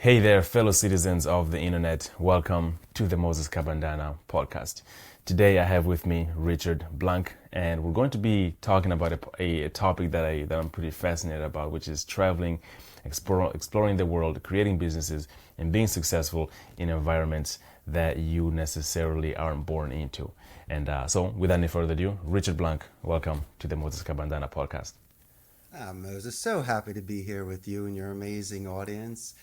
Hey there, fellow citizens of the internet. Welcome to the Moses Kabandana Podcast. Today I have with me Richard Blank, and we're going to be talking about a topic that I'm pretty fascinated about, which is traveling, exploring the world, creating businesses, and being successful in environments that you necessarily aren't born into. And so, without any further ado, Richard Blank, welcome to the Moses Kabandana Podcast. Moses, so happy to be here with you and your amazing audience.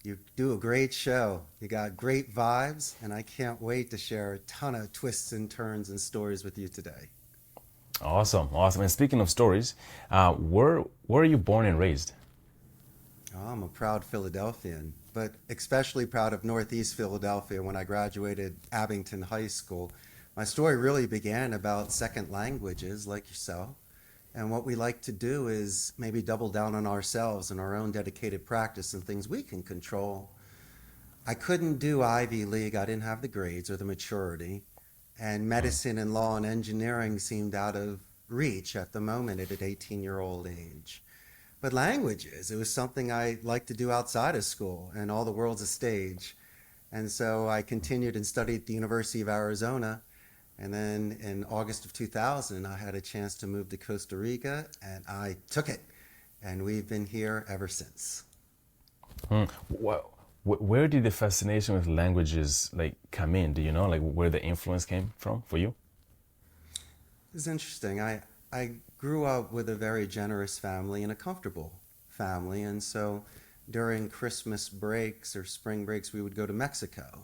You do a great show. You got great vibes, and I can't wait to share a ton of twists and turns and stories with you today. Awesome. And speaking of stories, where are you born and raised? Oh, I'm a proud Philadelphian, but especially proud of Northeast Philadelphia when I graduated Abington High School. My story really began about second languages like yourself. And what we like to do is maybe double down on ourselves and our own dedicated practice and things we can control. I couldn't do Ivy League. I didn't have the grades or the maturity. And medicine and law and engineering seemed out of reach at the moment at an 18-year-old age. But languages, it was something I liked to do outside of school, and all the world's a stage. And so I continued and studied at the University of Arizona. And then in August of 2000, I had a chance to move to Costa Rica, and I took it. And we've been here ever since. Where did the fascination with languages come in? Do you know where the influence came from for you? It's interesting. I grew up with a very generous family and a comfortable family. And so during Christmas breaks or spring breaks, we would go to Mexico.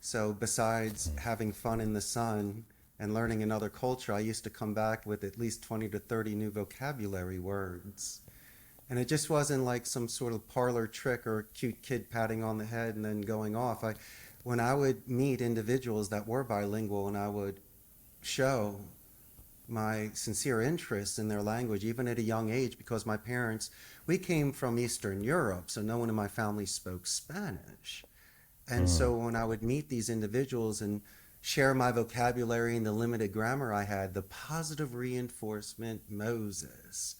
So besides having fun in the sun and learning another culture, I used to come back with at least 20 to 30 new vocabulary words. And it just wasn't like some sort of parlor trick or a cute kid patting on the head and then going off. When I would meet individuals that were bilingual and I would show my sincere interest in their language, even at a young age, because my parents, we came from Eastern Europe, so no one in my family spoke Spanish. And so when I would meet these individuals and share my vocabulary and the limited grammar I had, the positive reinforcement, Moses,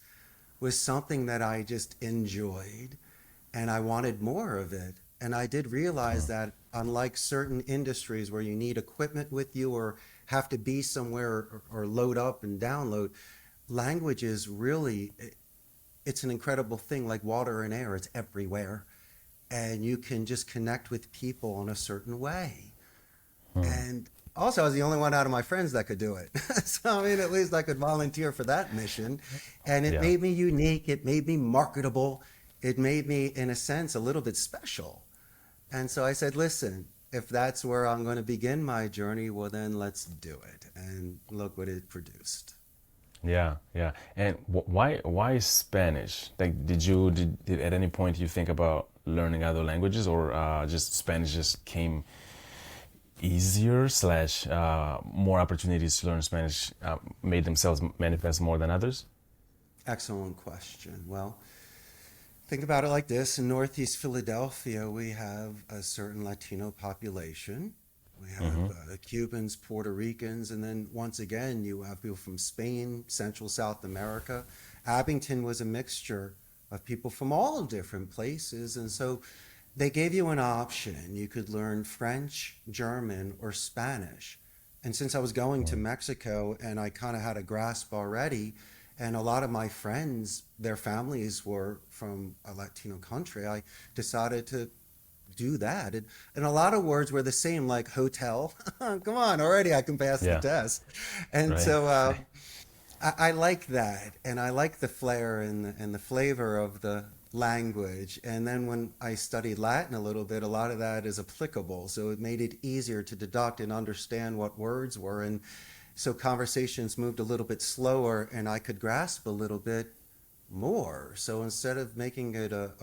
was something that I just enjoyed, and I wanted more of it. And I did realize that unlike certain industries where you need equipment with you or have to be somewhere or load up and download, language is really, it's an incredible thing, like water and air, it's everywhere. And you can just connect with people in a certain way. And also, I was the only one out of my friends that could do it. So, I mean, at least I could volunteer for that mission. And it made me unique. It made me marketable. It made me, in a sense, a little bit special. And so I said, listen, if that's where I'm going to begin my journey, well, then let's do it. And look what it produced. Yeah. And why Spanish? Did at any point you think about learning other languages, or just Spanish just came easier / more opportunities to learn Spanish made themselves manifest more than others? Excellent question. Well, think about it like this. In Northeast Philadelphia, we have a certain Latino population. We have Cubans, Puerto Ricans, and then once again, you have people from Spain, Central South America. Abington was a mixture of people from all different places. And so they gave you an option. You could learn French, German, or Spanish. And since I was going to Mexico and I kind of had a grasp already, and a lot of my friends, their families were from a Latino country, I decided to do that. And a lot of words were the same, like hotel. Come on, already I can pass the test. And so I like that, and I like the flair and the flavor of the language. And then when I studied Latin a little bit, a lot of that is applicable. So it made it easier to deduct and understand what words were. And so conversations moved a little bit slower, and I could grasp a little bit more. So instead of making it a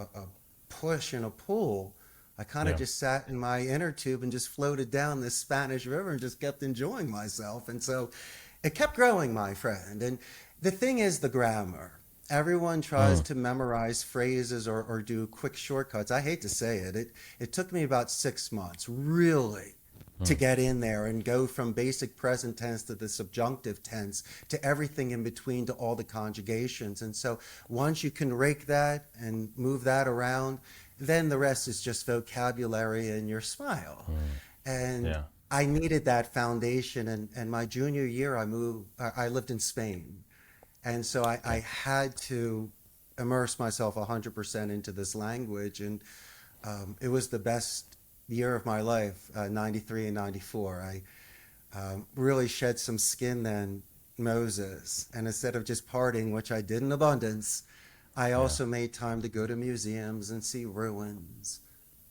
push and a pull, I kind of just sat in my inner tube and just floated down this Spanish river and just kept enjoying myself. And so it kept growing, my friend. And the thing is the grammar. Everyone tries to memorize phrases or do quick shortcuts. I hate to say it. It took me about 6 months, really, to get in there and go from basic present tense to the subjunctive tense to everything in between to all the conjugations. And so once you can rake that and move that around, then the rest is just vocabulary and your smile. And Yeah. I needed that foundation. And my junior year, I lived in Spain. And so I Okay. had to immerse myself 100% into this language. And it was the best year of my life, 93 and 94. I really shed some skin then, Moses. And instead of just partying, which I did in abundance, I Yeah. also made time to go to museums and see ruins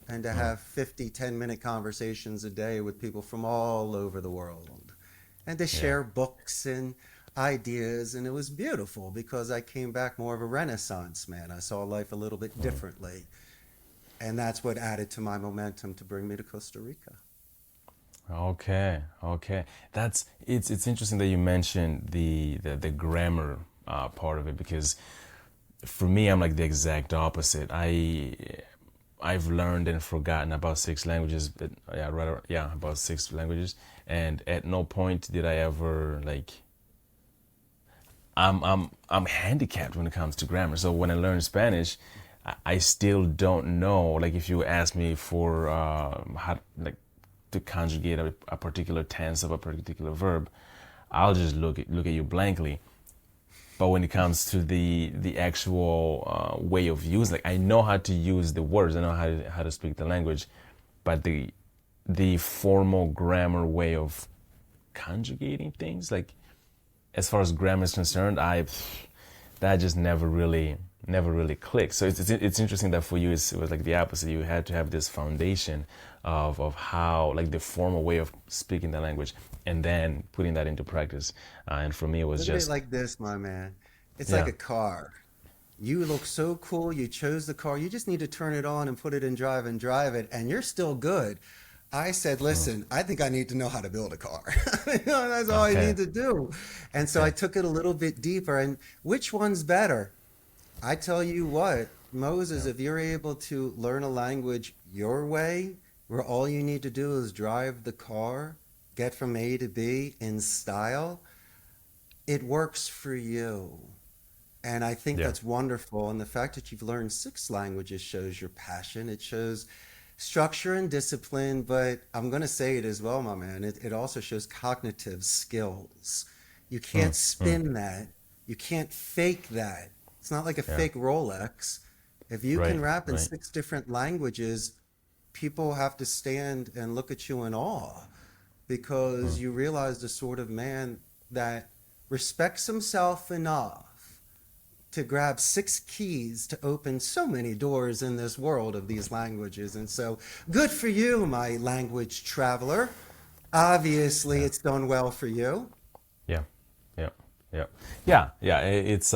and to Mm. have 50 10-minute conversations a day with people from all over the world and to Yeah. share books and ideas. And it was beautiful because I came back more of a Renaissance man. I saw life a little bit Mm. differently. And that's what added to my momentum to bring me to Costa Rica. Okay, okay. That's it's interesting that you mentioned the grammar part of it because for me I'm like the exact opposite. I've learned and forgotten about six languages, but yeah, rather yeah, about six languages, and at no point did I ever like I'm handicapped when it comes to grammar. So when I learn Spanish, I still don't know. Like if you ask me for how like to conjugate a particular tense of a particular verb, I'll just look at you blankly. But when it comes to the actual way of use, like I know how to use the words, I know how to speak the language, but the formal grammar way of conjugating things, like as far as grammar is concerned, I that just never really clicked. So it's interesting that for you it was like the opposite. You had to have this foundation of how like the formal way of speaking the language and then putting that into practice. And for me, it was Look at it just like this, my man. It's like yeah. a car. You look so cool. You chose the car. You just need to turn it on and put it in drive and drive it, and you're still good. I said, Mm. listen, I think I need to know how to build a car. That's all I Okay. need to do. And so I Okay. took it a little bit deeper. And which one's better? I tell you what, Moses, Yeah. if you're able to learn a language your way, where all you need to do is drive the car, get from A to B in style, it works for you. And I think Yeah. that's wonderful. And the fact that you've learned six languages shows your passion. It shows structure and discipline, but I'm going to say it as well, my man. It also shows cognitive skills. You Mm. can't Mm. spin that. You can't fake that. It's not like a Yeah. fake Rolex. If you can Right. rap in Right. six different languages, people have to stand and look at you in awe because Mm. you realize the sort of man that respects himself enough to grab six keys to open so many doors in this world of these languages. And so, good for you, my language traveler. Obviously, Yeah. it's done well for you. Yeah. Yeah. Yeah. Yeah. Yeah. It's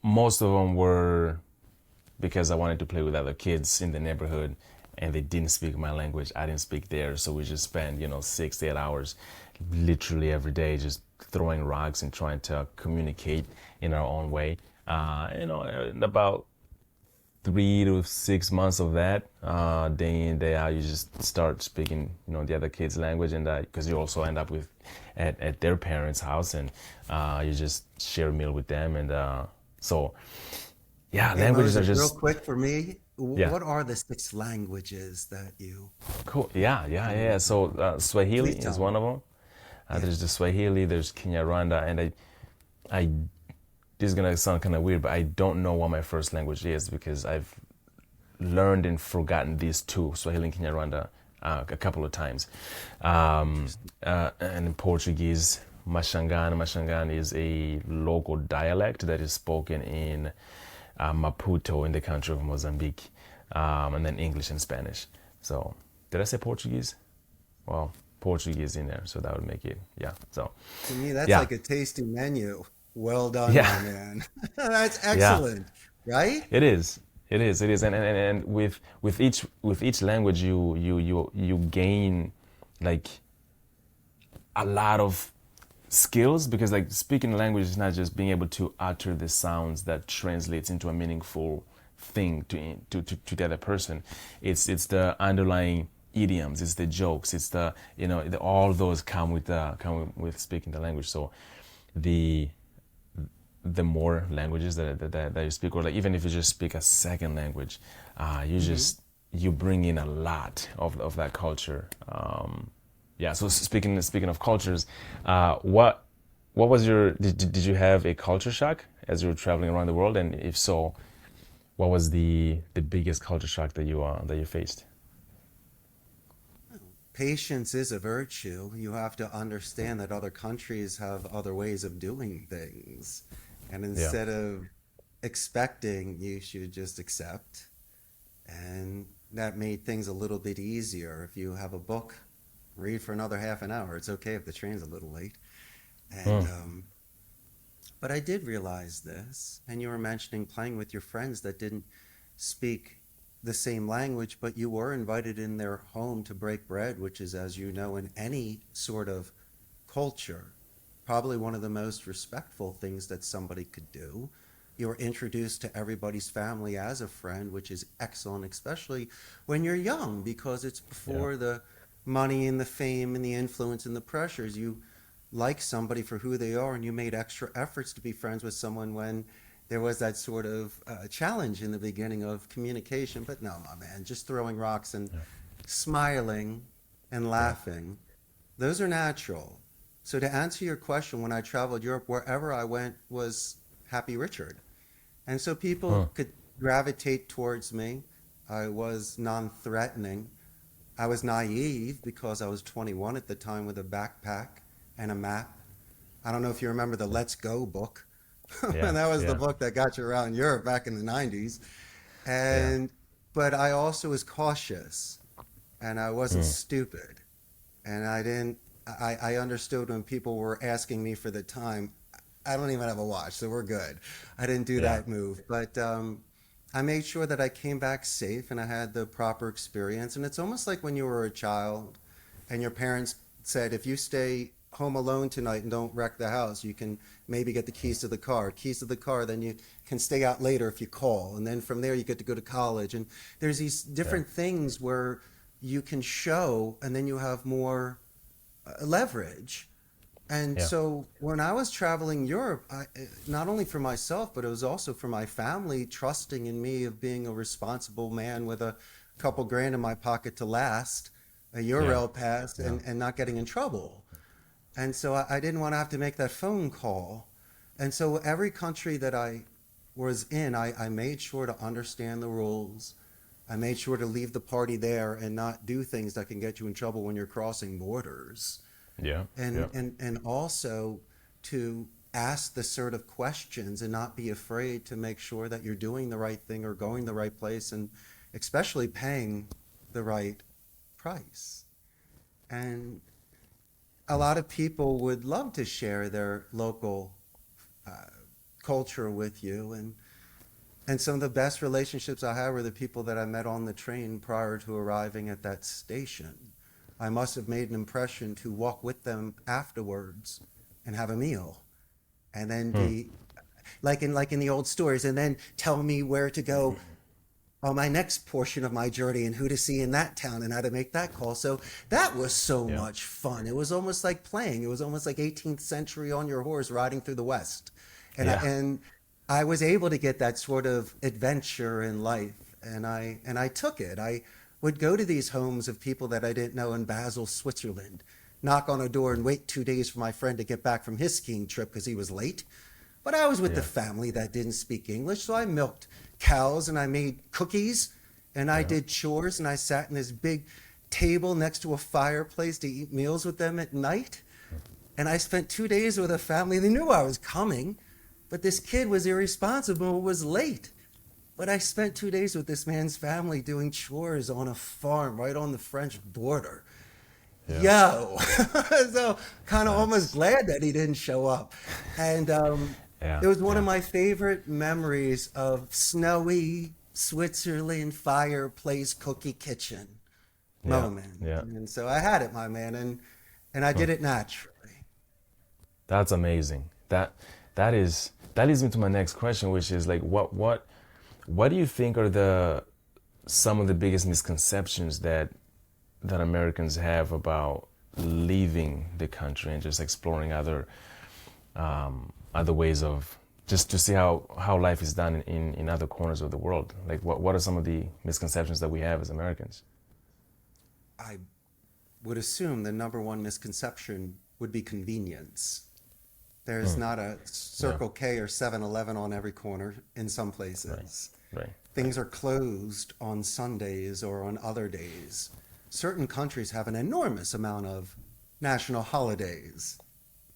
most of them were because I wanted to play with other kids in the neighborhood and they didn't speak my language. I didn't speak theirs. So we just spent, 6 to 8 hours literally every day just throwing rocks and trying to communicate in our own way. In about 3 to 6 months of that, day in, day out, you just start speaking, the other kids' language and because you also end up with at their parents' house and you just share a meal with them. And so, yeah, Hey, languages are Moses, real just quick for me, yeah, what are the six languages that you cool. Yeah, yeah, can yeah. So Swahili please is tell one me? of them. Yeah. There's the Swahili, there's Kinyarwanda, and I this is gonna sound kind of weird, but I don't know what my first language is because I've learned and forgotten these two, Swahili and Kinyarwanda, a couple of times. Interesting. And in Portuguese, Mashangan is a local dialect that is spoken in Maputo in the country of Mozambique, and then English and Spanish. So, did I say Portuguese? Well, Portuguese in there, so that would make it, yeah. So, To me, that's yeah, like a tasty menu. Well done, yeah, my man. That's yeah. excellent, right? It is. It is, and with each language, you gain like a lot of skills because like speaking a language is not just being able to utter the sounds that translates into a meaningful thing to the other person. It's the underlying idioms, it's the jokes, it's all those come with speaking the language. So the the more languages that you speak, or like even if you just speak a second language, you Hmm. just you bring in a lot of that culture. Yeah. So speaking of cultures, what was your did you have a culture shock as you were traveling around the world? And if so, what was the biggest culture shock that you faced? Patience is a virtue. You have to understand that other countries have other ways of doing things. And Yeah. instead of expecting, you should just accept. And that made things a little bit easier. If you have a book, read for another half an hour. It's okay if the train's a little late. And Mm, but I did realize this, and you were mentioning playing with your friends that didn't speak the same language, but you were invited in their home to break bread, which is, as you know, in any sort of culture, probably one of the most respectful things that somebody could do. You're introduced to everybody's family as a friend, which is excellent, especially when you're young, because it's yeah. before the money and the fame and the influence and the pressures. You like somebody for who they are, and you made extra efforts to be friends with someone when there was that sort of challenge in the beginning of communication. But no, my man, just throwing rocks and Yeah. smiling and Yeah. laughing, those are natural. So to answer your question, when I traveled Europe, wherever I went was Happy Richard. And so Huh. people could gravitate towards me. I was non-threatening. I was naive because I was 21 at the time with a backpack and a map. I don't know if you remember the Let's Go book. Yeah. And that was the Yeah. book that got you around Europe back in the 90s. Yeah. And but I also was cautious and I wasn't Mm, stupid. And I didn't I understood when people were asking me for the time. I don't even have a watch, so we're good. I didn't do yeah. that move, but I made sure that I came back safe and I had the proper experience. And it's almost like when you were a child and your parents said, if you stay home alone tonight and don't wreck the house, you can maybe get the keys to the car. Keys to the car, then you can stay out later if you call. And then from there, you get to go to college. And there's these Yeah. different things where you can show, and then you have more leverage. And Yeah. so when I was traveling Europe, not only for myself, but it was also for my family, trusting in me of being a responsible man with a couple grand in my pocket to last, a Yeah. Euro pass, Yeah. and not getting in trouble. And so I didn't want to have to make that phone call. And so every country that I was in, I made sure to understand the rules. I made sure to leave the party there and not do things that can get you in trouble when you're crossing borders. Yeah. Yeah. And also to ask the sort of questions and not be afraid to make sure that you're doing the right thing or going the right place and especially paying the right price. And a lot of people would love to share their local uh, culture with you, and some of the best relationships I had were the people that I met on the train prior to arriving at that station. I must have made an impression to walk with them afterwards and have a meal and then Hmm. be like in the old stories and then tell me where to go on my next portion of my journey and who to see in that town and how to make that call. So that was so Yeah. much fun. It was almost like playing. It was almost like 18th century on your horse riding through the West. And Yeah. I was able to get that sort of adventure in life, and I took it. I would go to these homes of people that I didn't know in Basel, Switzerland, knock on a door and wait 2 days for my friend to get back from his skiing trip because he was late. But I was with the Yeah. family that didn't speak English, so I milked cows and I made cookies and I Yeah. did chores and I sat in this big table next to a fireplace to eat meals with them at night. And I spent 2 days with a family. They knew I was coming, but this kid was irresponsible, was late. But I spent 2 days with this man's family doing chores on a farm right on the French border. Yeah. Yo, so kind of almost That's glad that he didn't show up. And yeah. it was one of Yeah. my favorite memories of snowy Switzerland fireplace cookie kitchen Yeah. moment. Yeah. And so I had it, my man, and I Huh. did it naturally. That's amazing. That leads me to my next question, which is like, what do you think are the some of the biggest misconceptions that Americans have about leaving the country and just exploring other ways of just to see how life is done in other corners of the world. Like what are some of the misconceptions that we have as Americans? I would assume the number one misconception would be convenience. There's Mm. not a Yeah. Circle K or 7-Eleven on every corner in some Right. places. Right. Things are closed on Sundays or on other days. Certain countries have an enormous amount of national holidays,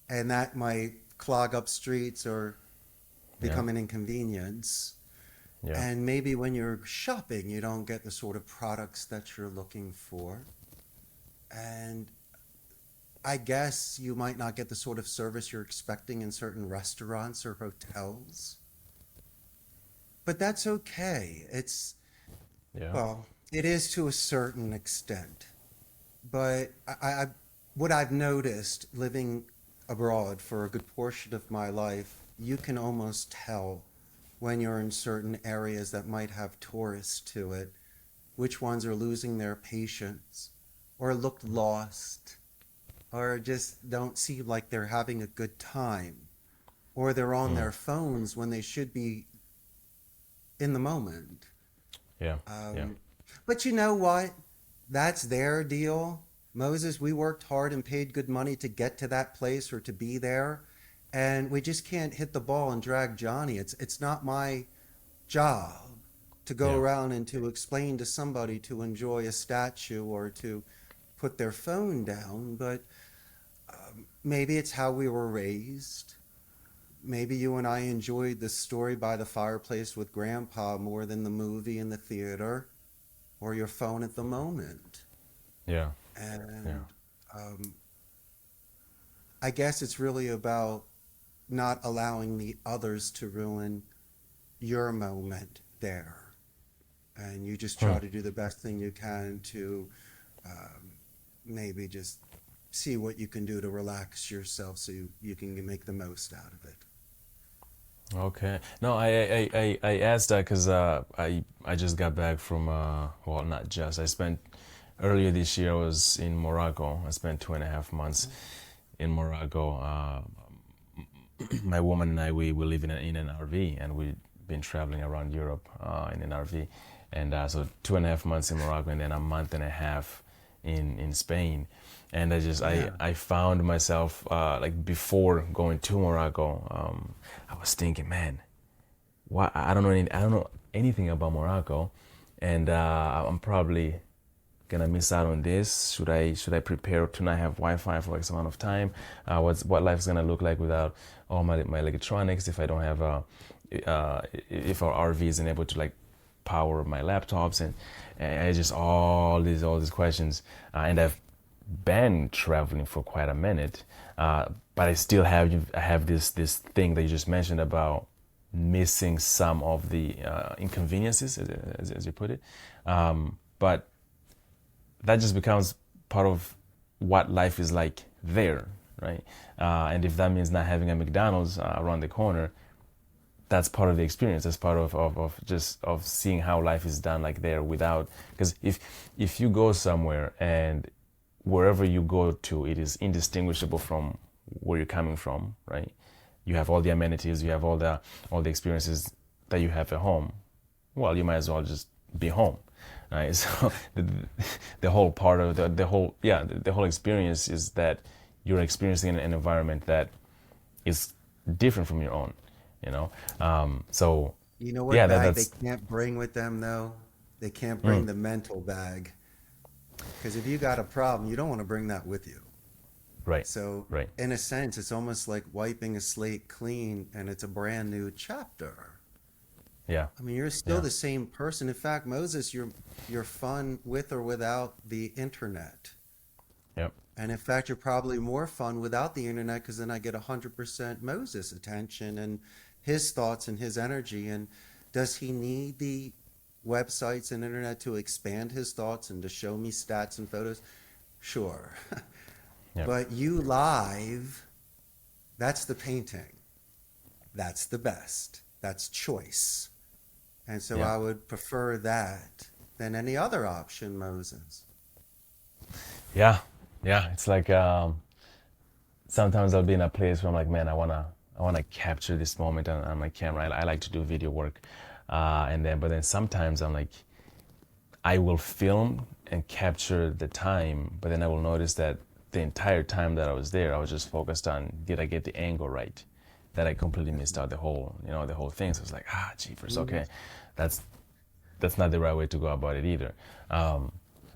and that might clog up streets or Yeah. become an inconvenience. Yeah. And maybe when you're shopping, you don't get the sort of products that you're looking for. And I guess you might not get the sort of service you're expecting in certain restaurants or hotels. But that's okay. Yeah. Well, it is to a certain extent. But what I've noticed living abroad for a good portion of my life, you can almost tell when you're in certain areas that might have tourists to it, which ones are losing their patience or look lost or just don't seem like they're having a good time or they're on Mm. their phones when they should be in the moment. Yeah. Yeah. Um, but you know what? That's their deal. Moses, we worked hard and paid good money to get to that place or to be there. And we just can't hit the ball and drag Johnny. It's not my job to go Yeah. around and to explain to somebody to enjoy a statue or to put their phone down. But maybe it's how we were raised. Maybe you and I enjoyed the story by the fireplace with Grandpa more than the movie in the theater or your phone at the moment. Yeah. Yeah. And um, I guess it's really about not allowing the others to ruin your moment there. And you just Hmm. try to do the best thing you can to um, maybe just see what you can do to relax yourself so you can make the most out of it. Okay. No, I asked that because I just got back from well, not just. I spent earlier this year. I was in Morocco. I spent 2.5 months in Morocco. My woman and I, we live in an RV, and we've been traveling around Europe in an RV, and so 2.5 months in Morocco, and then a month and a half in Spain. And Yeah. I found myself like before going to Morocco, I was thinking, man, why I don't know anything about Morocco, and I'm probably gonna miss out on this. Should I prepare to not have Wi-Fi for X amount of time? What life's gonna look like without all my electronics? If I don't have if our RV isn't able to like power my laptops, and I just all these questions, and I've been traveling for quite a minute, but I have this thing that you just mentioned about missing some of the inconveniences, as you put it. But that just becomes part of what life is like there, right? And if that means not having a McDonald's around the corner, that's part of the experience. That's part of just of seeing how life is done like there without, because if you go somewhere and wherever you go to, it is indistinguishable from where you're coming from, right? You have all the amenities, you have all the experiences that you have at home. Well, you might as well just be home, right? So the whole part of the whole experience is that you're experiencing an environment that is different from your own, you know. So You know what yeah, bag they that's can't bring with them though? They can't mm, bring the mental bag. Because if you got a problem, you don't want to bring that with you. right, So, right, in a sense, it's almost like wiping a slate clean and it's a brand new chapter. yeah, I mean, you're still yeah, the same person. In fact, Moses, you're fun with or without the internet. yep, And in fact, you're probably more fun without the internet because then I get 100% Moses attention and his thoughts and his energy. And does he need the websites and internet to expand his thoughts and to show me stats and photos? Sure. yep, But you live, that's the painting. That's the best. That's choice. And so yeah. I would prefer that than any other option, Moses. Yeah, yeah. It's like sometimes I'll be in a place where I'm like, man, I want to capture this moment on my camera. I like to do video work, but then sometimes I'm like, I will film and capture the time, but then I will notice that the entire time that I was there, I was just focused on, did I get the angle right? That I completely missed out the whole thing. So it's like, jeepers, Mhm. okay, that's that's not the right way to go about it either.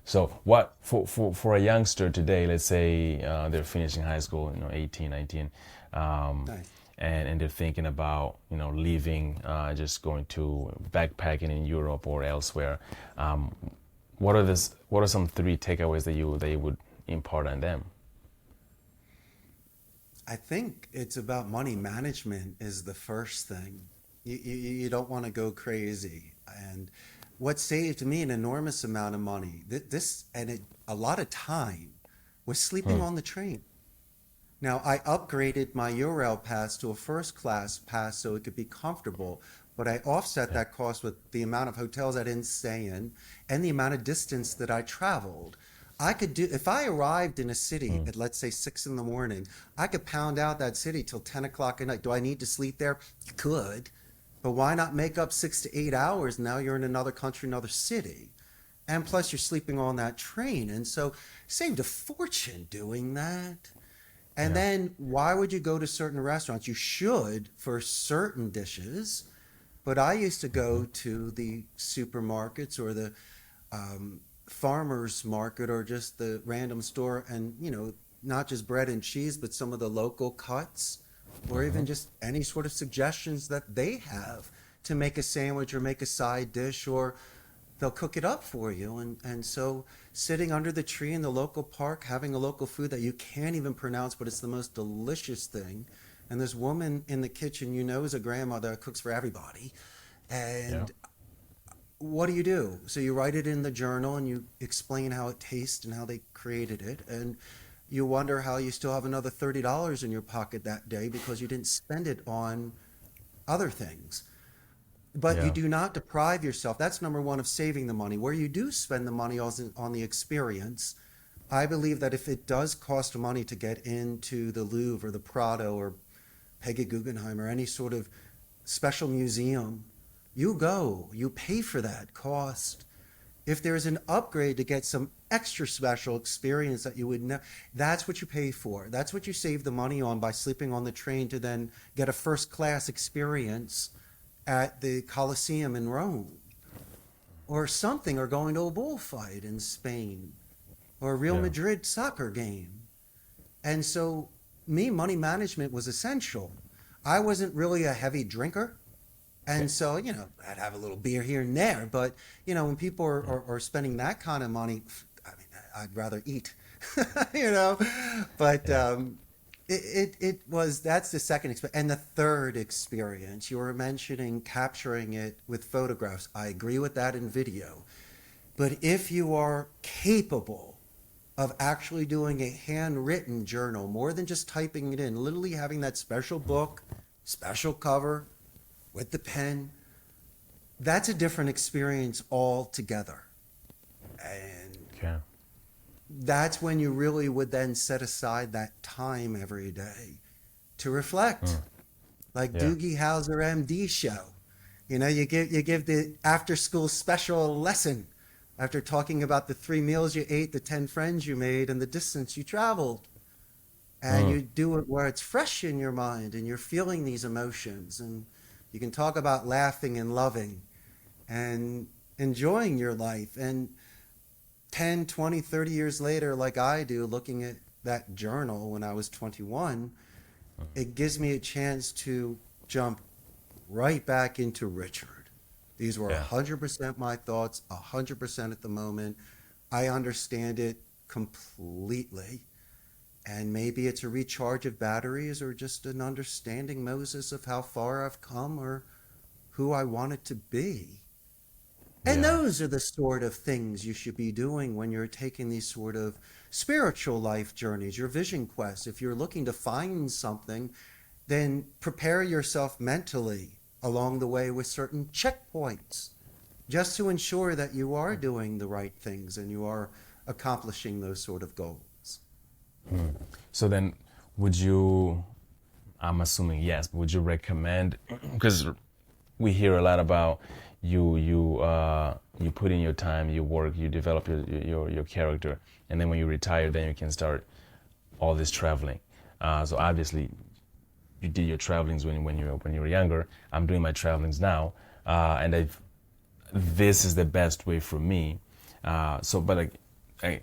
So what for a youngster today, let's say they're finishing high school, 18, 19, um, Nice. and they're thinking about, leaving, just going to backpacking in Europe or elsewhere. Um, what are some three takeaways that you would impart on them? I think it's about money management is the first thing. You don't want to go crazy. And what saved me an enormous amount of money, a lot of time, was sleeping Hmm. on the train. Now, I upgraded my URL pass to a first class pass so it could be comfortable, but I offset Yeah. that cost with the amount of hotels I didn't stay in and the amount of distance that I traveled. I could do, if I arrived in a city Hmm. at, let's say, 6 in the morning, I could pound out that city till 10 o'clock at night. Do I need to sleep there? You could, but why not make up 6 to 8 hours? Now you're in another country, another city. And plus, you're sleeping on that train. And so, saved a fortune doing that. And Yeah. then why would you go to certain restaurants? You should for certain dishes, but I used to Hmm. go to the supermarkets or the farmers market or just the random store and, not just bread and cheese, but some of the local cuts or Hmm. even just any sort of suggestions that they have to make a sandwich or make a side dish or they'll cook it up for you. And so sitting under the tree in the local park, having a local food that you can't even pronounce, but it's the most delicious thing. And this woman in the kitchen, is a grandmother that cooks for everybody. Yeah. And what do? So you write it in the journal and you explain how it tastes and how they created it. And you wonder how you still have another $30 in your pocket that day because you didn't spend it on other things. But you Yeah. do not deprive yourself. That's number one of saving the money. Where you do spend the money on the experience, I believe that if it does cost money to get into the Louvre or the Prado or Peggy Guggenheim or any sort of special museum, you go, you pay for that cost. If there's an upgrade to get some extra special experience that you would know, that's what you pay for. That's what you save the money on by sleeping on the train to then get a first class experience at the Colosseum in Rome or something, or going to a bullfight in Spain or a Real Yeah. Madrid soccer game. And so, me, money management was essential. I wasn't really a heavy drinker. Okay. And so, I'd have a little beer here and there. But, when people Yeah. are spending that kind of money, I mean, I'd rather eat, you know. But Yeah. that's the second experience. And the third experience, you were mentioning capturing it with photographs. I agree with that in video. But if you are capable of actually doing a handwritten journal, more than just typing it in, literally having that special book, special cover with the pen, that's a different experience altogether. And Okay. that's when you really would then set aside that time every day to reflect, Hmm. like Yeah. Doogie Howser MD show. You give the after school special lesson after talking about the 3 meals you ate, the 10 friends you made, and the distance you traveled. And Hmm. you do it where it's fresh in your mind and you're feeling these emotions. And you can talk about laughing and loving and enjoying your life. And 10, 20, 30 years later, like I do, looking at that journal when I was 21, it gives me a chance to jump right back into Richard. These were Yeah. 100% my thoughts, 100% at the moment. I understand it completely. And maybe it's a recharge of batteries or just an understanding, Moses, of how far I've come or who I want it to be. And Yeah. those are the sort of things you should be doing when you're taking these sort of spiritual life journeys, your vision quests. If you're looking to find something, then prepare yourself mentally along the way with certain checkpoints just to ensure that you are doing the right things and you are accomplishing those sort of goals. Hmm. So then, would you I'm assuming yes. Would you recommend? Because we hear a lot about you put in your time, you work, you develop your character, and then when you retire, then you can start all this traveling. So obviously, you did your travelings when you were younger. I'm doing my travelings now, and this is the best way for me. But like,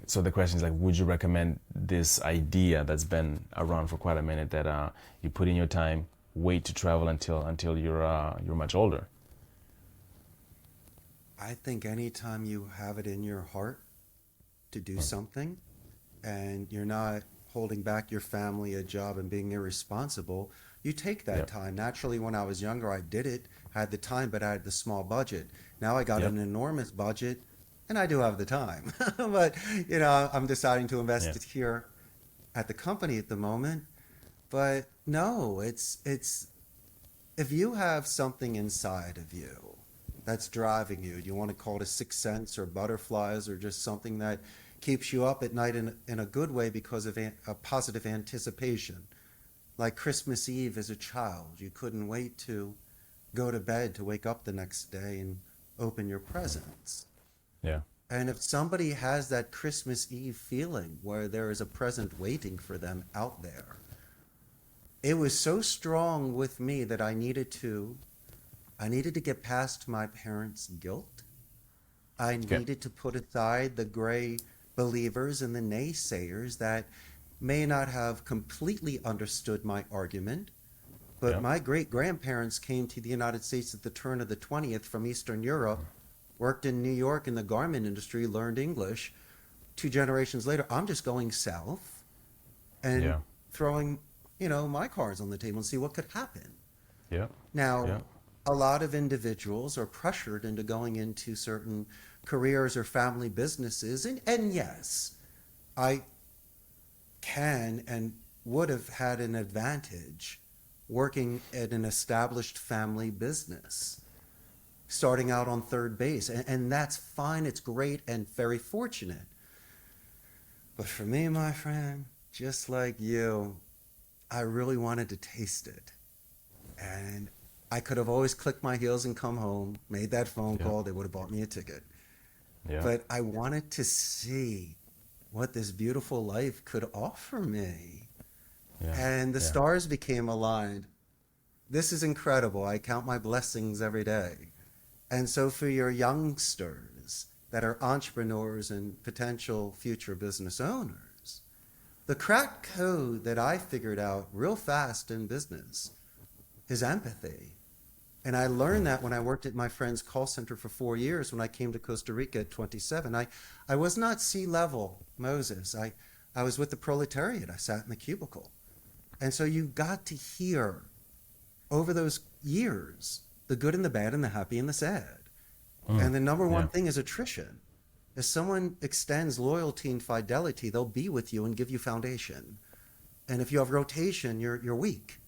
so the question is like, would you recommend this idea that's been around for quite a minute that you put in your time, wait to travel until you're much older? I think anytime you have it in your heart to do something and you're not holding back your family, a job, and being irresponsible, you take that Yep. time. Naturally, when I was younger, I did it, had the time, but I had the small budget. Now I got Yep. an enormous budget and I do have the time. But, I'm deciding to Yeah. invest it here at the company at the moment. But no, it's if you have something inside of you that's driving you, you want to call it a sixth sense or butterflies or just something that keeps you up at night in a good way because of a positive anticipation. Like Christmas Eve as a child, you couldn't wait to go to bed to wake up the next day and open your presents. Yeah. And if somebody has that Christmas Eve feeling where there is a present waiting for them out there, it was so strong with me that I needed to get past my parents' guilt. I Okay. needed to put aside the gray believers and the naysayers that may not have completely understood my argument. But Yeah. my great grandparents came to the United States at the turn of the 20th from Eastern Europe, worked in New York in the garment industry, learned English. 2 generations later, I'm just going south and Yeah. throwing, my cards on the table and see what could happen. Yeah. Now, Yeah. a lot of individuals are pressured into going into certain careers or family businesses. And yes, I can and would have had an advantage working at an established family business, starting out on third base. And that's fine, it's great, and very fortunate. But for me, my friend, just like you, I really wanted to taste it. And I could have always clicked my heels and come home, made that phone Yeah. call, they would have bought me a ticket. Yeah. But I wanted to see what this beautiful life could offer me. Yeah. And the Yeah. stars became aligned. This is incredible. I count my blessings every day. And so for your youngsters that are entrepreneurs and potential future business owners, the crack code that I figured out real fast in business is empathy. And I learned that when I worked at my friend's call center for 4 years when I came to Costa Rica at 27. I was not C-level, Moses. I was with the proletariat. I sat in the cubicle. And so you got to hear over those years the good and the bad and the happy and the sad. And the number one Yeah. thing is attrition. If someone extends loyalty and fidelity, they'll be with you and give you foundation. And if you have rotation, you're weak,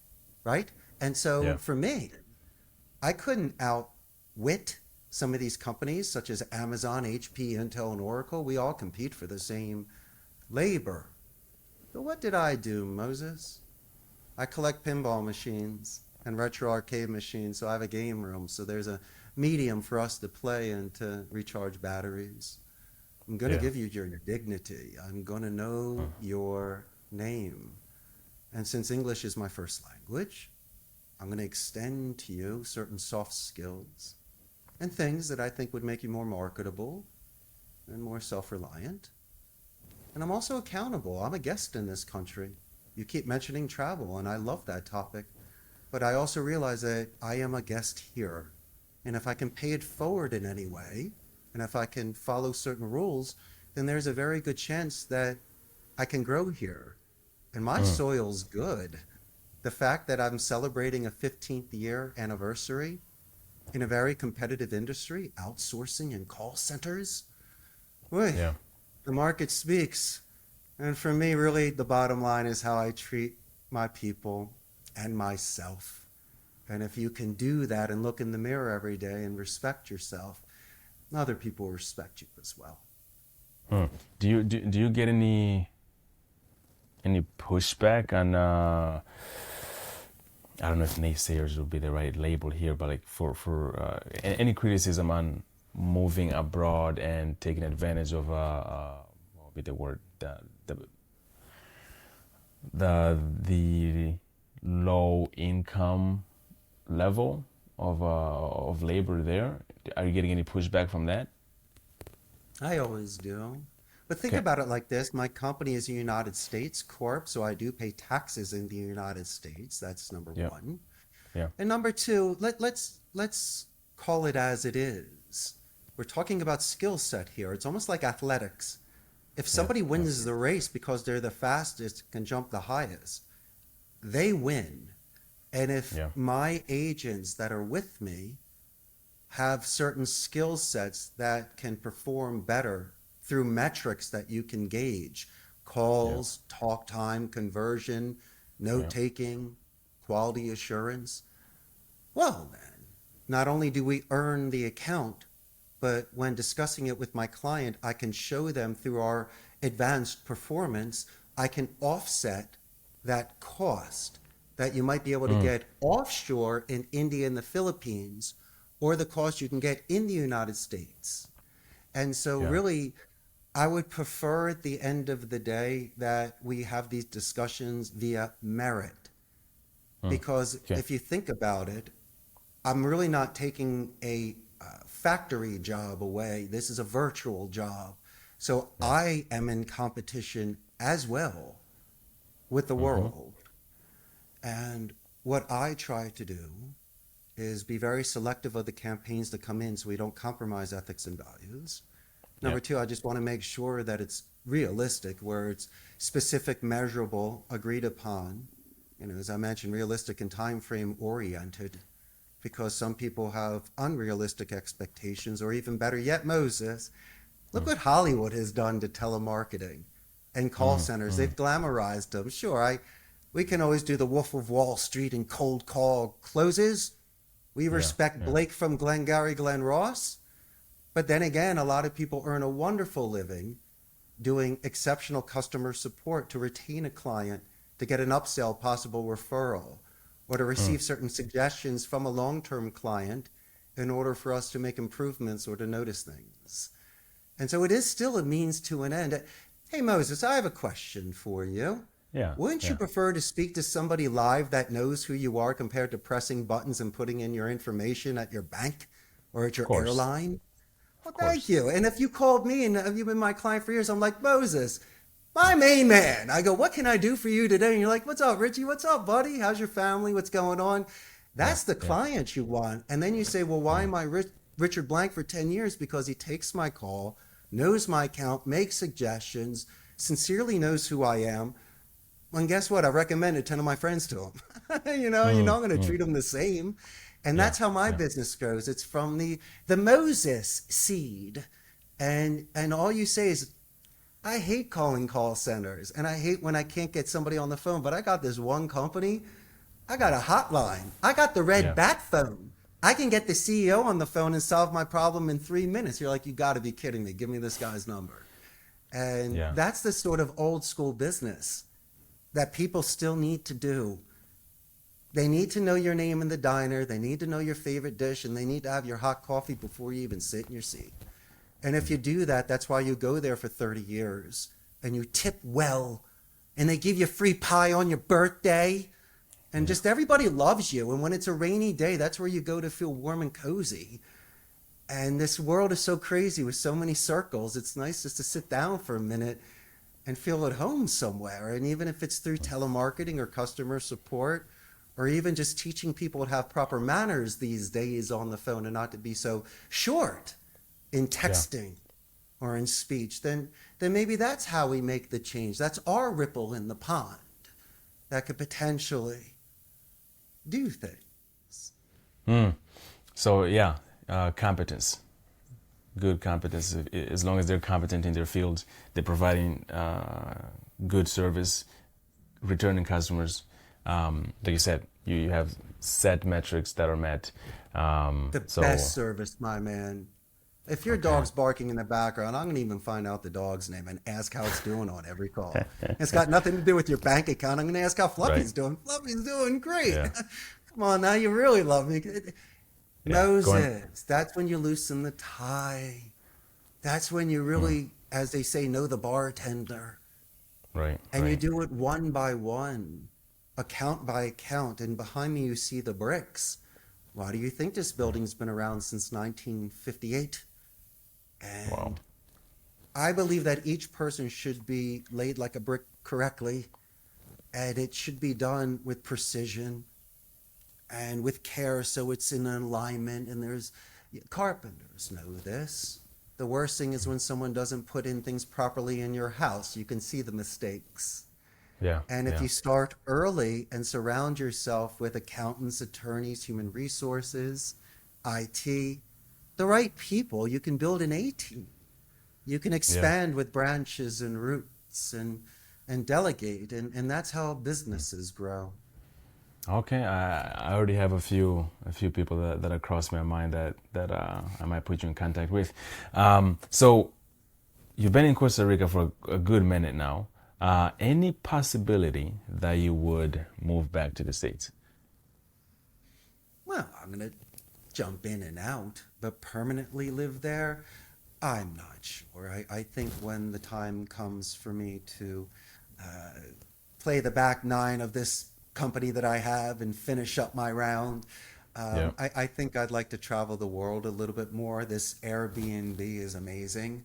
right? And so Yeah. for me, I couldn't outwit some of these companies such as Amazon, HP, Intel, and Oracle. We all compete for the same labor. But what did I do, Moses? I collect pinball machines and retro arcade machines, so I have a game room. So there's a medium for us to play and to recharge batteries. I'm going to Yeah. give you your dignity. I'm going to know your name. And since English is my first language, I'm going to extend to you certain soft skills and things that I think would make you more marketable and more self-reliant. And I'm also accountable. I'm a guest in this country. You keep mentioning travel, and I love that topic. But I also realize that I am a guest here. And if I can pay it forward in any way, and if I can follow certain rules, then there's a very good chance that I can grow here. And my soil's good. The fact that I'm celebrating a 15th year anniversary in a very competitive industry, outsourcing and call centers, boy, Yeah. the market speaks. And for me, really, the bottom line is how I treat my people and myself. And if you can do that and look in the mirror every day and respect yourself, other people respect you as well. Do you get any pushback on I don't know if naysayers would be the right label here, but like for any criticism on moving abroad and taking advantage of what would be the word, the low income level of labor there. Are you getting any pushback from that? I always do. But think Okay. about it like this. My company is a United States Corp, so I do pay taxes in the United States. That's number Yeah. one. Yeah. And number two, let's call it as it is. We're talking about skill set here. It's almost like athletics. If Yeah. somebody Yeah. wins the race because they're the fastest, can jump the highest, they win. And if Yeah. my agents that are with me have certain skill sets that can perform better through metrics that you can gauge, Yeah. calls, talk time, conversion, note Yeah. taking, quality assurance, well, then, not only do we earn the account, but when discussing it with my client, I can show them through our advanced performance, I can offset that cost that you might be able to Mm. get offshore in India and the Philippines, or the cost you can get in the United States. And so, Yeah. really, I would prefer at the end of the day that we have these discussions via merit. Mm. Because Okay. if you think about it, I'm really not taking a factory job away. This is a virtual job. So Yeah. I am in competition as well with the Mm-hmm. world. And what I try to do is be very selective of the campaigns that come in so we don't compromise ethics and values. Yeah. Number two, I just want to make sure that it's realistic, where it's specific, measurable, agreed upon. As I mentioned, realistic and time frame oriented, because some people have unrealistic expectations, or even better yet, Moses, look Mm. what Hollywood has done to telemarketing and call Mm. centers. Mm. They've glamorized them. Sure, we can always do the Wolf of Wall Street and cold call closes. We Yeah. respect Yeah. Blake from Glengarry Glen Ross. But then again, a lot of people earn a wonderful living doing exceptional customer support to retain a client, to get an upsell, possible referral, or to Mm. receive certain suggestions from a long-term client in order for us to make improvements or to notice things. And so it is still a means to an end. Hey, Moses, I have a question for you. Yeah. Wouldn't you Yeah. prefer to speak to somebody live that knows who you are compared to pressing buttons and putting in your information at your bank or at Of your course. airline? Of Well, thank course. you. And if you called me and have you been my client for years, I'm like, Moses, my main man. I go, what can I do for you today? And you're like, what's up, Richie? What's up, buddy? How's your family? What's going on? Yeah. That's the Yeah. client you want. And then you say, well, why Mm. am I Richard Blank for 10 years? Because he takes my call, knows my account, makes suggestions, sincerely knows who I am. Well, and guess what? I recommended 10 of my friends to him. Mm. I'm going to Mm. treat him the same. And Yeah. that's how my Yeah. business grows. It's from the Moses seed. And all you say is, I hate calling call centers and I hate when I can't get somebody on the phone, but I got this one company. I got a hotline. I got the red Yeah. bat phone. I can get the CEO on the phone and solve my problem in 3 minutes. You're like, you got to be kidding me. Give me this guy's number. And Yeah. that's the sort of old school business that people still need to do. They need to know your name in the diner. They need to know your favorite dish, and they need to have your hot coffee before you even sit in your seat. And if you do that, that's why you go there for 30 years and you tip well and they give you free pie on your birthday. And Yeah. just everybody loves you. And when it's a rainy day, that's where you go to feel warm and cozy. And this world is so crazy with so many circles. It's nice just to sit down for a minute and feel at home somewhere. And even if it's through telemarketing or customer support, or even just teaching people to have proper manners these days on the phone and not to be so short in Yeah. texting or in speech, then maybe that's how we make the change. That's our ripple in the pond that could potentially do things. Mm. So yeah, competence, good competence. As long as they're competent in their field, they're providing good service, returning customers. Like you said, you have set metrics that are met. The So best service, my man. If your Okay. dog's barking in the background, I'm gonna even find out the dog's name and ask how it's doing on every call. It's got nothing to do with your bank account. I'm gonna ask how Right. Fluffy's doing. Fluffy's doing great. Yeah. Come on, now you really love me. Yeah. Going. Moses, that's when you loosen the tie. That's when you Mm, really, as they say, know the bartender. right. And you Right. do it one by one, account by account. And behind me, you see the bricks. Why do you think this building's been around since 1958? Wow. And I believe that each person should be laid like a brick correctly, and it should be done with precision and with care so it's in alignment. And there's carpenters know this. The worst thing is when someone doesn't put in things properly in your house. You can see the mistakes. Yeah. And if Yeah. you start early and surround yourself with accountants, attorneys, human resources, IT, the right people, you can build an A team. You can Yeah. expand with branches and roots and delegate. And that's how businesses grow. Okay, I already have a few people that are crossed my mind that I might put you in contact with. So you've been in Costa Rica for a good minute now. Any possibility that you would move back to the States? Well, I'm going to jump in and out, but permanently live there, I'm not sure. I think when the time comes for me to uh, play the back nine of this company that I have and finish up my round, Yeah. I think I'd like to travel the world a little bit more. This Airbnb is amazing.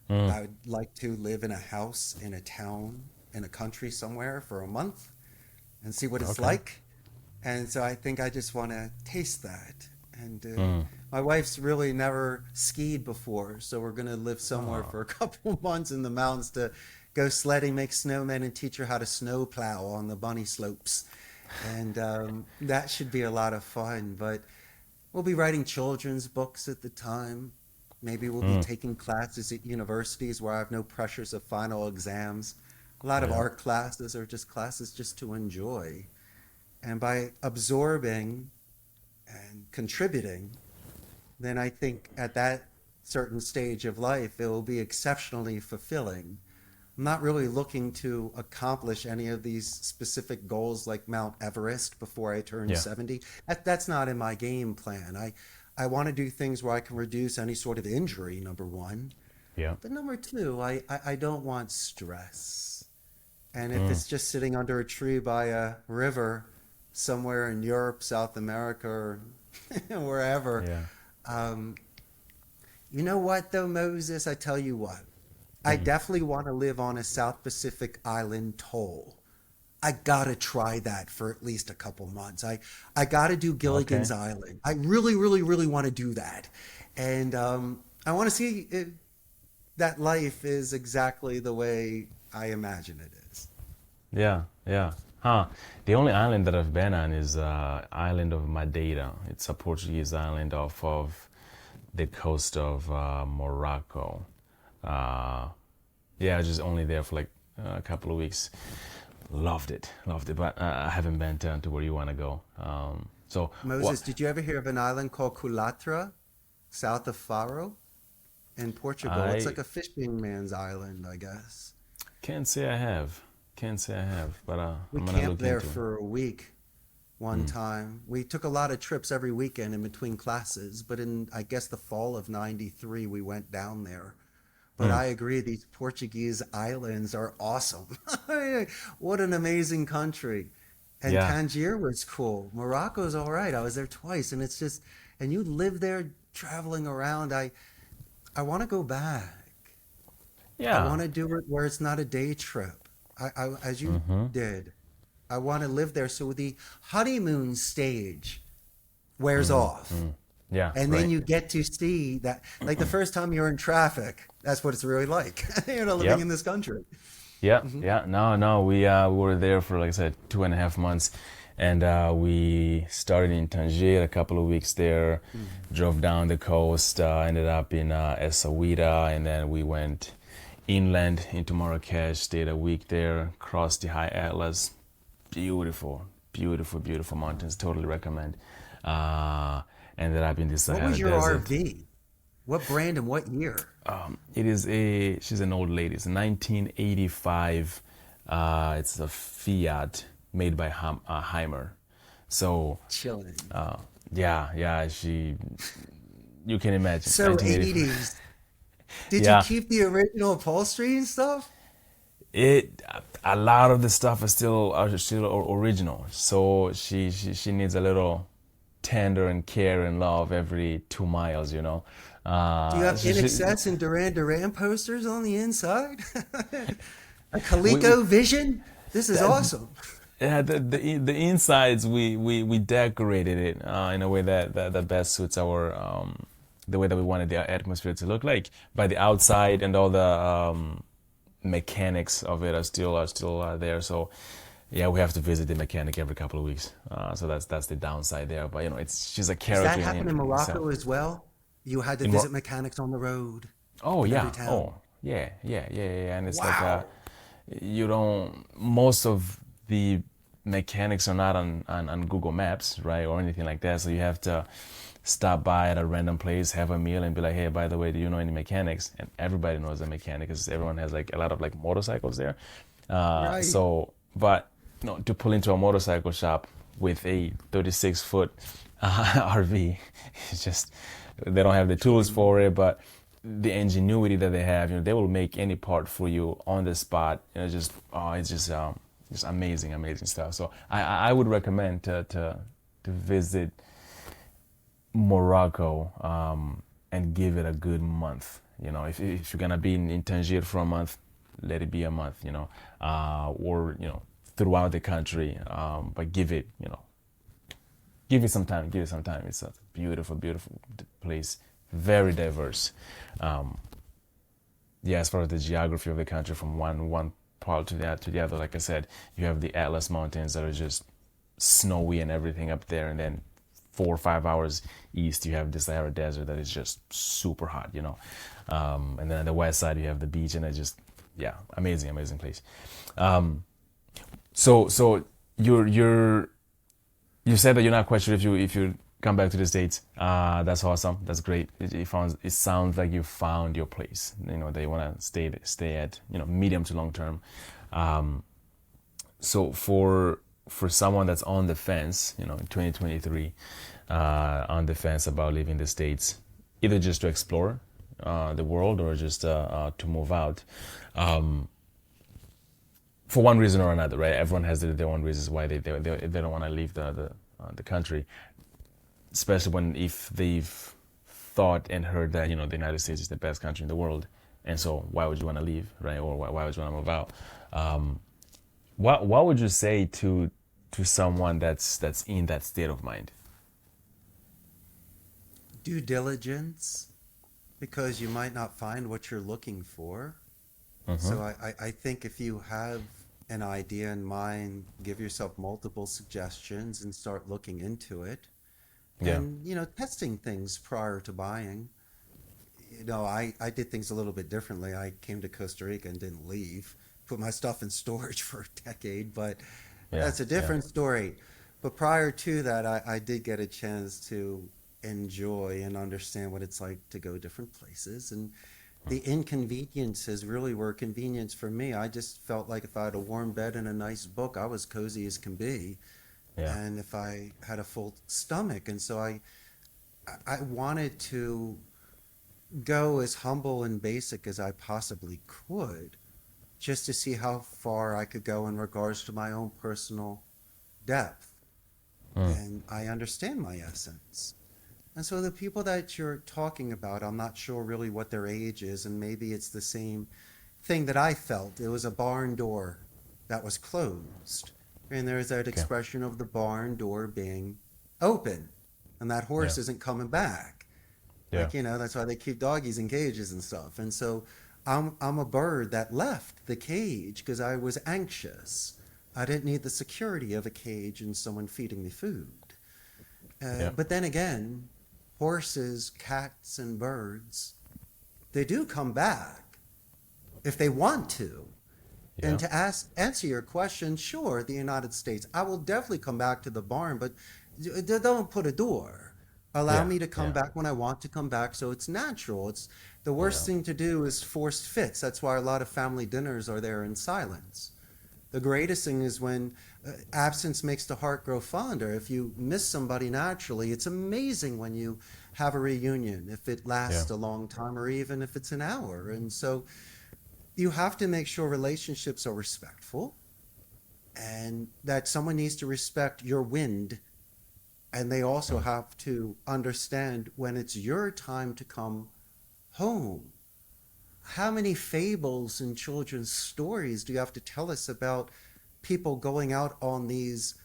Mm, I would like to live in a house in a town in a country somewhere for a month and see what it's okay. like. And so I think I just want to taste that. And Mm. my wife's really never skied before, so we're going to live somewhere Oh, for a couple months in the mountains to go sledding, make snowmen, and teach her how to snow plow on the bunny slopes. And that should be a lot of fun. But we'll be writing children's books at the time. Maybe we'll be mm, taking classes at universities where I have no pressures of final exams. A lot of yeah. art classes are just classes just to enjoy. And by absorbing and contributing, then I think at that certain stage of life, it will be exceptionally fulfilling. I'm not really looking to accomplish any of these specific goals like Mount Everest before I turn Yeah. 70. That's not in my game plan. I want to do things where I can reduce any sort of injury, number one. Yeah. But number two, I don't want stress. And if Mm, it's just sitting under a tree by a river somewhere in Europe, South America, or wherever, yeah. um, you know what though, Moses? I tell you what, I Mm, definitely want to live on a South Pacific island toll. I gotta try that for at least a couple months. I gotta do Gilligan's okay. Island. I really, really, really want to do that. And I want to see if that life is exactly the way I imagine it is. Yeah. Yeah. Huh. The only island that I've been on is island of Madeira. It's a Portuguese island off of the coast of Morocco. Uh, yeah, I was just only there for like a couple of weeks. Loved it, but I haven't been to where you want to go. So what? Moses, did you ever hear of an island called Culatra, south of Faro in Portugal? It's I like a fishing man's island, I guess. can't say I have. Can't say I have, but We I'm gonna camped look there into it. for a week one Mm, time. We took a lot of trips every weekend in between classes, but in, I guess, the fall of 93, we went down there. But mm, I agree, these Portuguese islands are awesome. What an amazing country. And yeah, Tangier was cool. Morocco's all right. I was there twice, and it's just, and you live there traveling around. I want to go back. I yeah. want to do it where it's not a day trip. As you Mm-hmm. did. I want to live there so the honeymoon stage wears Mm, off. mm. Yeah, And then right. you get to see that, like the first time you're in traffic, that's what it's really like, living in Yep. this country. Yeah, Hmm. yeah. No, no. We were there for like I said 2.5 months, and we started in Tangier, a couple of weeks there, drove down the coast, ended up in Essaouira, and then we went inland into Marrakesh, stayed a week there, crossed the High Atlas. Beautiful, beautiful, beautiful mountains. Totally recommend. Uh, Ended up in the What was Sahara your Desert. RV? What brand and what year? She's an old lady. It's a 1985. It's a Fiat made by Heimer. So, Chilling. uh, yeah, you can imagine, So 1985. 80s. Did you Yeah, keep the original upholstery and stuff? it a lot of the stuff is still original. So she needs a little tender and care and love every 2 miles. Do you have She, In she, Excess and Duran Duran posters on the inside? A we ColecoVision? This is that awesome. yeah, the insides we decorated it in a way that best suits our the way that we wanted the atmosphere to look like. But the outside and all the mechanics of it are still there. So yeah, we have to visit the mechanic every couple of weeks. So that's the downside there. But it's she's a Does that character happen in in itself. Morocco as well? You had to In visit more, mechanics on the road oh in every yeah, town. oh yeah, and it's like Wow. you don't most of the mechanics are not on Google Maps, right, or anything like that. So you have to stop by at a random place, have a meal, and be like, hey, by the way, do you know any mechanics? And everybody knows a mechanic because everyone has like a lot of like motorcycles there. Right. But to pull into a motorcycle shop with a 36-foot RV, it's just they don't have the tools True. for it, but the ingenuity that they have, they will make any part for you on the spot. Just it's just amazing stuff. So I would recommend to visit Morocco, and give it a good month. If you're gonna be in Tangier for a month, let it be a month. Or throughout the country, but give it some time. Give it some time. It's a beautiful place, very diverse. Um, yeah, as far as the geography of the country, from one part to the other, like I said, you have the Atlas Mountains that are just snowy and everything up there, and then 4 or 5 hours east, you have the Sahara Desert that is just super hot. And then on the west side, you have the beach, and it's just, yeah, amazing place. Um, so you said that you're not quite sure if you come back to the States. That's awesome. That's great. It sounds like you found your place. That you want to stay at. Medium to long term. Um, so for someone that's on the fence, in 2023, on the fence about leaving the States, either just to explore the world or just to move out. Um, for one reason or another, right? Everyone has their own reasons why they don't want to leave the country, especially if they've thought and heard that the United States is the best country in the world, and so why would you want to leave, right? Or why would you want to move out? Um, what would you say to someone that's in that state of mind? Due diligence, because you might not find what you're looking for. Mm-hmm. So I think if you have an idea in mind, give yourself multiple suggestions and start looking into it. Yeah, And, testing things prior to buying. I did things a little bit differently. I came to Costa Rica and didn't leave, put my stuff in storage for a decade, but yeah, that's a yeah, different story. But prior to that, I did get a chance to enjoy and understand what it's like to go different places. And the inconveniences really were convenience for me. I just felt like if I had a warm bed and a nice book, I was cozy as can be. yeah, And if I had a full stomach. And so I wanted to go as humble and basic as I possibly could, just to see how far I could go in regards to my own personal depth. mm, And I understand my essence. And so the people that you're talking about, I'm not sure really what their age is, and maybe it's the same thing that I felt. It was a barn door that was closed. And there's that okay, expression of the barn door being open, and that yeah, horse isn't coming back. yeah, That's why they keep doggies in cages and stuff. And so I'm a bird that left the cage because I was anxious. I didn't need the security of a cage and someone feeding me food. yeah, But then again, horses, cats, and birds, they do come back if they want to. And yeah, to answer your question, sure, the United States, I will definitely come back to the barn, but don't put a door Allow Yeah, me to come yeah, back when I want to come back so it's natural. It's the worst yeah, thing to do is forced fits. That's why a lot of family dinners are there in silence. The greatest thing is when absence makes the heart grow fonder. If you miss somebody naturally, it's amazing when you have a reunion, if it yeah, lasts a long time or even if it's an hour. And so you have to make sure relationships are respectful and that someone needs to respect your wind. And they also yeah, have to understand when it's your time to come home. How many fables and children's stories do you have to tell us about people going out on these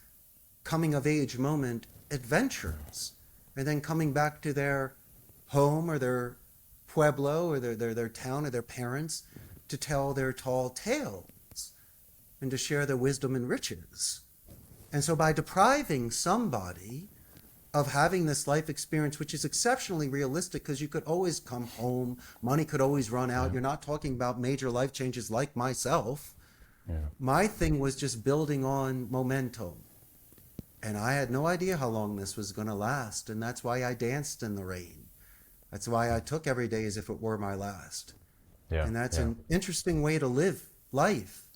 coming of age moment adventures and then coming back to their home or their pueblo or their town or their parents to tell their tall tales and to share their wisdom and riches? And so by depriving somebody of having this life experience, which is exceptionally realistic because you could always come home, money could always run out. yeah, You're not talking about major life changes like myself. yeah, My thing was just building on momentum. And I had no idea how long this was going to last. And that's why I danced in the rain. That's why I took every day as if it were my last. yeah, And that's yeah, an interesting way to live life.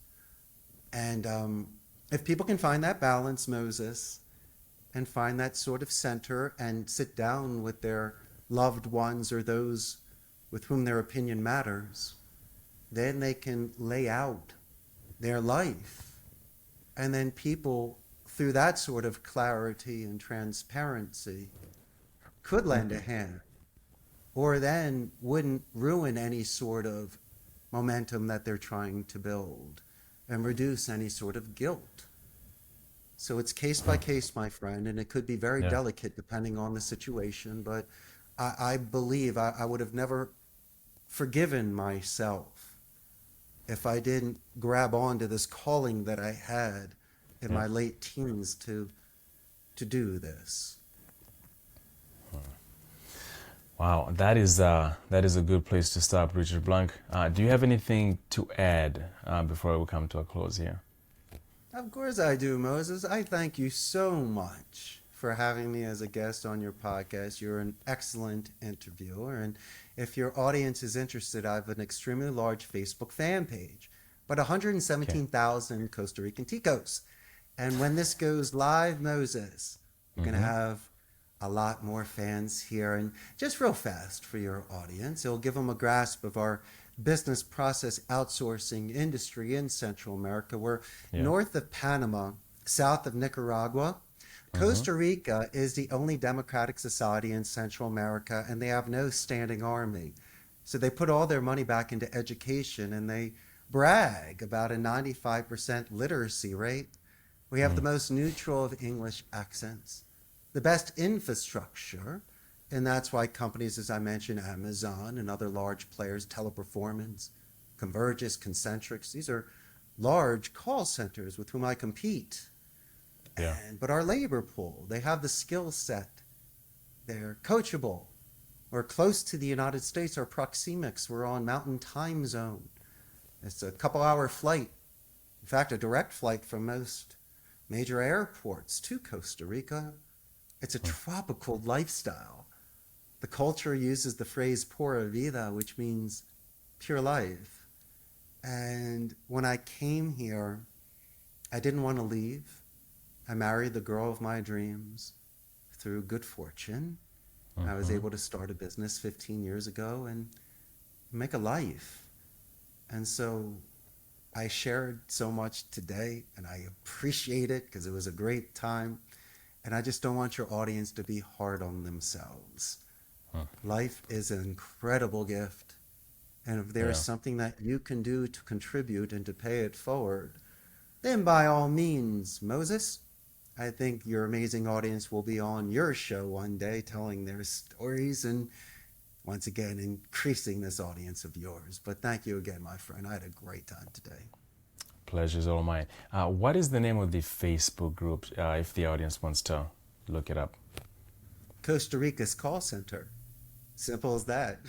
And if people can find that balance, Moses, and find that sort of center and sit down with their loved ones or those with whom their opinion matters, then they can lay out their life. And then people, through that sort of clarity and transparency, could lend a hand, or then wouldn't ruin any sort of momentum that they're trying to build and reduce any sort of guilt. So it's case by case, my friend, and it could be very yeah. delicate depending on the situation. But I believe I would have never forgiven myself if I didn't grab onto this calling that I had in Yeah. my late teens to do this. Wow, that is a good place to stop, Richard Blanc. Do you have anything to add before we come to a close here? Of course I do, Moses. I thank you so much for having me as a guest on your podcast. You're an excellent interviewer. And if your audience is interested, I have an extremely large Facebook fan page, but Okay. 117,000 Costa Rican Ticos. And when this goes live, Moses, we're going to Mm-hmm. have a lot more fans here. And just real fast for your audience, it'll give them a grasp of our business process outsourcing industry in Central America. We're Yeah. north of Panama, south of Nicaragua. Mm-hmm. Costa Rica is the only democratic society in Central America, and they have no standing army. So they put all their money back into education, and they brag about a 95% literacy rate. We have the Mm. most neutral of English accents, the best infrastructure, and that's why companies, as I mentioned, Amazon and other large players, Teleperformance, Convergys, Concentrix, these are large call centers with whom I compete. Yeah. But our labor pool, they have the skill set. They're coachable. We're close to the United States. Our proxemics, we're on Mountain Time Zone. It's a couple hour flight. In fact, a direct flight from most major airports to Costa Rica. It's a Mm. tropical lifestyle. The culture uses the phrase pura vida, which means pure life. And when I came here, I didn't want to leave. I married the girl of my dreams through good fortune. I was Mm-hmm. able to start a business 15 years ago and make a life. And so I shared so much today, and I appreciate it because it was a great time. And I just don't want your audience to be hard on themselves. Mm. Life is an incredible gift. And if there is Yeah. something that you can do to contribute and to pay it forward, then by all means, Moses, I think your amazing audience will be on your show one day telling their stories and once again increasing this audience of yours. But thank you again, my friend. I had a great time today. Pleasure's all mine. What is the name of the Facebook group if the audience wants to look it up? Costa Rica's call center. Simple as that.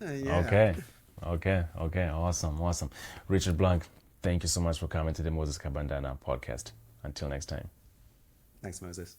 Yeah. Okay. Okay. Okay. Awesome. Awesome. Richard Blanc, thank you so much for coming to the Moses Kabandana podcast. Until next time. Thanks, Moses.